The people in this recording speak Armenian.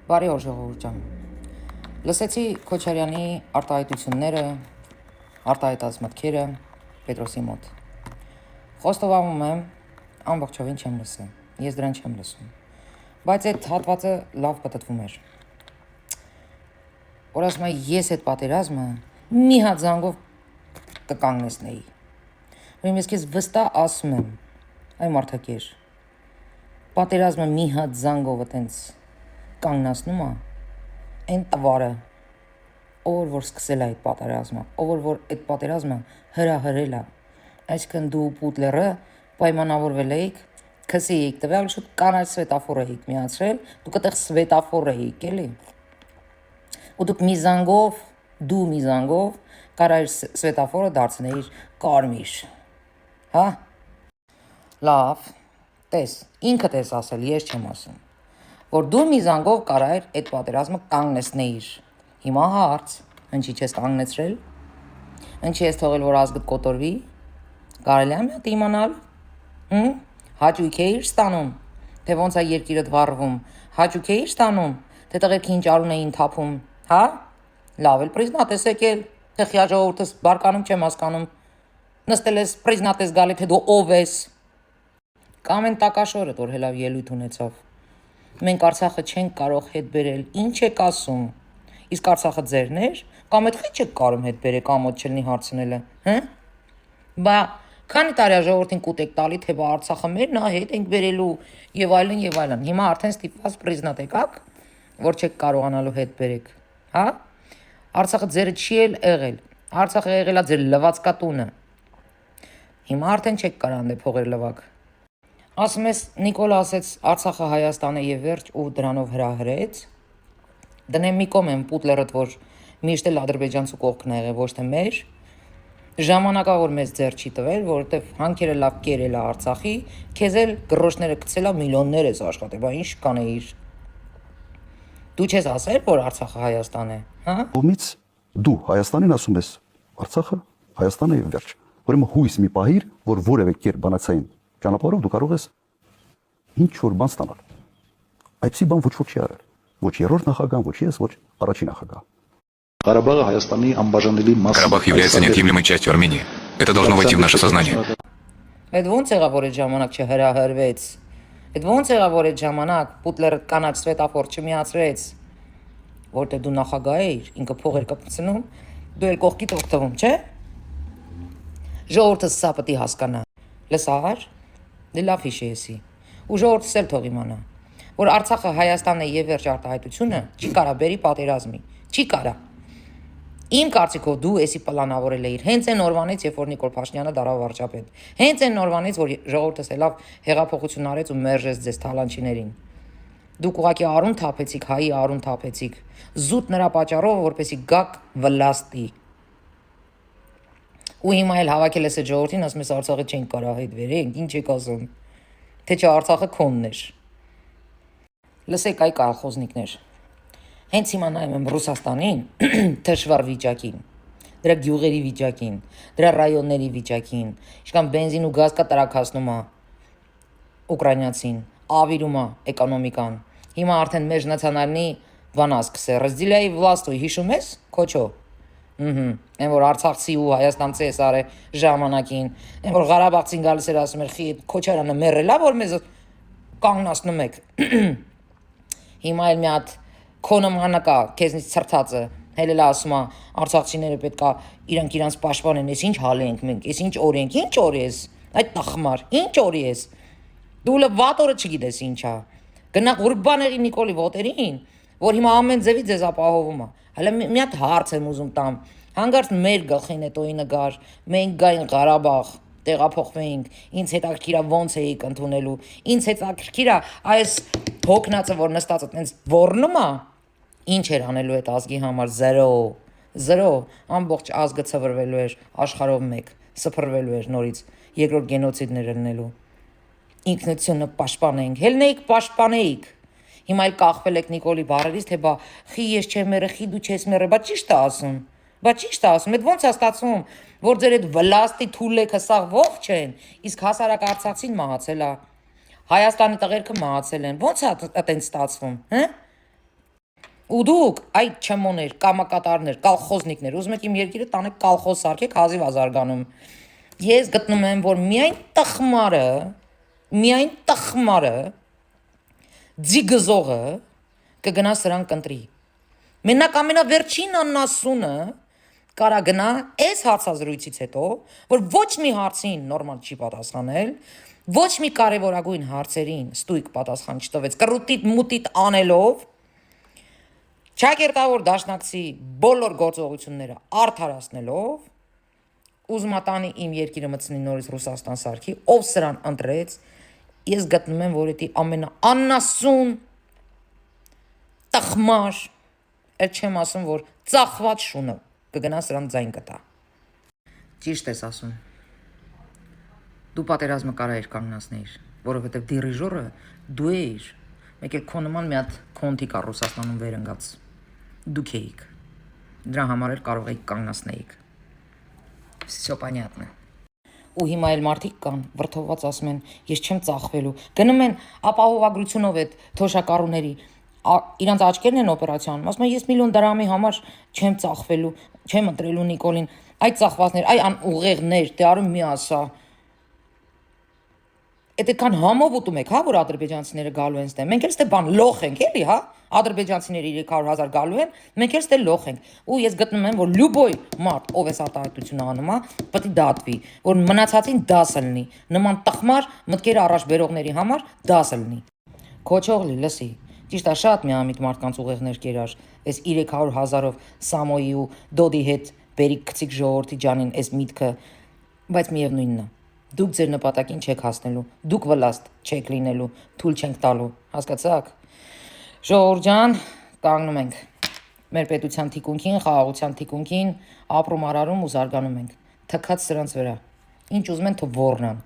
Բարի օր ժողովուրդ ջան։ Լսեցի Քոչարյանի արտահայտությունները, արտահայտած մտքերը Պետրոսի մոտ։ Խոստովանում եմ, ամբողջովին չեմ լսել։ Ես դրան չեմ լսում։ Բայց այդ հատվածը լավ պատտվում էր։ Որ ասում եմ, ես այդ պատերազմը մի հատ զանգով կկանգնեցնեի։ Ուրեմն ես քեզ վստահ ասում եմ, այ մարդակեր, պատերազմը մի հատ զանգով այտենց կանգնացնում է, այն տվարը, ով որ սկսել է այդ պատերազմը, ով որ այդ պատերազմը հրահրել է, այսինքն դու Պուտլերը պայմանավորվել էիք, քսի էիք տվել, շուտ կանաչ սվետաֆոր էիք միացրել, դուք այդտեղ սվետաֆոր էիք, էլի։ Ու դուք դու մի զանգով կարայր սվետաֆորը դարձնեիր կարմիր, հա։ Լավ, տես, ինքդ ես ասել, ես չեմ ասում, որ դու մի զանգով կարայր այդ պատերազմը կանգնեցնեիր։ Հիմա հարց, ինչի չես կանգնեցրել, ինչի ես թողել, որ ազգդ կոտորվի, կարելի է մի հատ իմանալ, հաճույք էիր ստանում, թե ոնց է երկիրդ վառվում, հաճույք էիր ստանում, թե տղերք ինչ արուն էին թափում, հա։ Լավ էլ պրիզնատ ես եկել, թե խիա ժողովուրդս բարկանում չեմ հասկանում, նստել ես պրիզնատ ես գալի, թե դու ով ես։ Կամ են տակաշորը, որ հելավ ելույթ ունեցավ։ Մենք Արցախը չենք կարող հետ բերել, ինչ եք ասում, իսկ Արցախը ձերն էր, կամ այդ խի չեք կարող հետ բերեք, ամոթ չլինի հարցնելը, հը։ Բա քանի տարի է ժողովրդին կուտ եք տալի, թե բա Արցախը մերն է, հետ ենք բերելու եւ այլն եւ այլն։ Հիմա արդեն ստիպված պրիզնատ եկաք, որ չեք կարողանալու հետ բերեք, հա։ Արցախը ձերը չի եղել, Արցախը եղել է ձեր լվացկատունը։ Հիմա արդեն չեք կարող անդե փողեր լվակ։ Ասում ես Նիկոլը ասեց Արցախը Հայաստանը եւ վերջ ու դրանով հրահրեց։ Դնեմ մի կողմ եմ Պուտլերդ, որ միշտ էլ ադրբեջանցու կողքն է եղել, ոչ թե մեր։ Ժամանակա որ մեզ ձեռ չի տվել, որովհետեւ հանքերը լավ կերել է Արցախի, քեզ էլ գրոշները գցել է միլիոններ ես աշխատել, բա ինչ կանեիր։ Դու չես ասել, որ Արցախը Հայաստան է, հա։ Ումից դու Հայաստանին ասում ես Արցախը Հայաստանը եւ վերջ։ Ուրեմն հույս մի պահիր, որ որևէ կերպ բանացային ճանապարհով դու կարող ես ինչ որ բան ստանալ։ Այդպիսի բան ոչ ոք չի արել։ Ոչ երրորդ նախագահ, ոչ ես, ոչ առաջին նախագահ։ Карабах Հայաստանի անբաժանելի մաս։ Карабах является неотъемлемой частью Армении. Это должно войти в наше сознание. Այդ ոնց եղավ որ այդ ժամանակ չհրահրվեց։ Այդ ոնց եղավ որ այդ ժամանակ Պուտլերը կանաչ սվետաֆոր չմիացրեց, որտեղ դու նախագահ էիր, ինքը փող էր կպցնում, դու էլ կողքիդ օգտվում, չէ։ Ժողովուրդը սա պետք է հասկանա։ Լսար, դե լավ հիշեցի։ Ու ժողովուրդս էլ թող իմանա, որ Արցախը Հայաստանն է եւ վերջ արտահայտությունը չի կարա բերի պատերազմի, չի կարա։ Իմ կարծիքով դու էսի պլանավորել էիր հենց այն օրվանից, երբ որ Նիկոլ Փաշինյանը դարավ վարչապետ։ Հենց այն օրվանից, որ ժողովուրդս ելավ հեղափոխություն արեց ու մերժեց ձեզ թալանչիներին։ Դուք ուղղակի արուն թափեցիք, հայի արուն թափեցիք, զուտ նրա պատճառով, որպեսի գաք վլաստի։ Ու հիմա էլ հավաքել ես այդ ժողովրդին, ասում ես Արցախը չենք կարա հետ վերենք, ինչ եք ասում։ Թե չէ Արցախը քոնն էր։ Լսեք այ կալխոզնիկներ։ Հենց հիմա նայում եմ Ռուսաստանին, թշվառ վիճակին, դրա գյուղերի վիճակին, դրա ռայոնների վիճակին, ինչքան բենզին ու գազ կա տրաքացնում է ուկրաինացին, ավիրում է էկոնոմիկան։ Հիմա արդեն մեր նացիոնալնի բանա սկսե, разделяй власть, հիշում ես, քոչո։ Այն որ Արցախցի ու Հայաստանցի էս արե ժամանակին, այն որ Ղարաբաղցին գալիս էր ասում էր, խի Քոչարյանը մեռելա, որ մեզ կանգնացնում եք։ Հիմա էլ մի հատ քոնոմանակա քեզնից ցրթածը հելել ասում է արցախցիները պետքա իրանք պաշտպանեն, ես ինչ հալ ենք մենք, ես ինչ օր ենք, ինչ օր ես, այդ տախմար, ինչ օր ես։ Դու լը վատորը չգիտես ինչա։ Գնա Ղուրբանեղի Նիկոլի ոտերին, որ հիմա ամեն ձևի ձեզ ապահովում է։ Հələ մի հատ հարց եմ ուզում տամ։ Հանգարց մեր գլխին է տոյի նգար, մենք գային Ղարաբաղ, տեղափոխվեինք, ինձ հետաքրքիր է ոնց էիք ընդունելու, ինձ հետաքրքիր է այս հոգնածը, որ նստած այտենց ոռնում է, ինչ էր անելու այդ ազգի համար, 0 ամբողջ ազգը ցվրվելու էր աշխարհով մեկ, սփռվելու էր նորից, երկրորդ գենոցիդներ լինելու։ Ինքնությունը պաշտպանենք, հելնեիք պաշտպանեիք։ Հիմա էլ կախվել եք Նիկոլի բառերից, թե բա խի ես չեմ մերը, խի դու չես մերը, բա ճիշտ է ասում։ Բա ճիշտ է ասում, այդ ոնց է ստացվում, որ ձեր այդ վլաստի թուլեքը սաղ ողջ են, իսկ հասարակ Արցախցին մահացել է, Հայաստանի տղերքը մահացել են, ոնց է այտենց ստացվում, հը։ Ու դուք այդ չմոներ, կամակատարներ, կալխոզնիկներ, ուզում եք իմ երկիրը տանեք կալխոզ սարքեք, հազիվ ազարգանում։ Ես գտնում եմ, որ միայն տխմարը, ձիգզողը կգնա սրան կընտրի։ Մենակ ամենավերջին աննասունը կարա գնա այս հարցազրույցից հետո, որ ոչ մի հարցին նորմալ չի պատասխանել, ոչ մի կարևորագույն հարցերին ստույգ պատասխան չտվեց, կռուտիտ մուտիտ անելով, Չակերտավոր դաշնակցի բոլոր գործողությունները արդարացնելով, ուզմատանի իմ երկիրը մտցնի նորից Ռուսաստան սարքի, ով սրան ընտրեց, ես գտնում եմ, որ դա ամենաաննասուն տխմար, էլ չեմ ասում, որ ծախված շունը կգնա սրան ձայն կտա։ Ճիշտ ես ասում։ Դու պատերազմը կարայիր կանգնացնեիր, որովհետև դիրիժորը դու էիր, մեկ էլ քո նման մի հատ քոնթի կար Ռուսաստանում վերընկած։ Դուք էիք։ Դրա համար էլ կարող էիք կանգնացնեիք։ Всё понятно։ Ու հիմա էլ մարդիկ կան, վրդովված ասում են, ես չեմ ծախվելու։ Գնում են ապահովագրությունով այդ թոշակառուների, իրանց աչքերն են օպերացիոնում, ասում են ես միլիոն դրամի համար չեմ ծախվելու, չեմ ընտրելու Նիկոլին։ Այդ ծախվածներ, այ ուղեղներ, դե արում մի ասա։ Այդքան համով ուտում եք, հա, որ ադրբեջանցիները գալու են ստե։ Մենք էլ ստե բան լոխ ենք, էլի, հա։ Ադրբեջանցիները 300,000 գալու են, մենք էլ ստե լոխ ենք։ Ու ես գտնում եմ, որ լյուբոյ մարդ, ով էս արտահայտությունը անում, հա, պետք է դատվի, որ մնացածին դասը լինի։ Նման տխմար մտքերը առաջ բերողների համար դասը լինի։ Քոչողլի, լսի։ Ճիշտ է, շատ միամիտ մարդկանց ուղեղներ կերար։ Այս 300,000-ով Սամոյի ու Դոդի հետ բերի քցիկ ժողովրդի ջանին այս միտքը, բայց միևնույնն է։ Դուք ձեր նպատակին չեք հասնելու, դուք վլաստ չեք լինելու, թույլ չենք տալու, հասկացաք։ Ժողովուրդ ջան, կանգնում ենք։ Մեր պետության թիկունքին, խաղաղության թիկունքին ապրում արարում ու զարգանում ենք։ Թքած սրանց վրա։ Ինչ ուզում են թող ոռնան։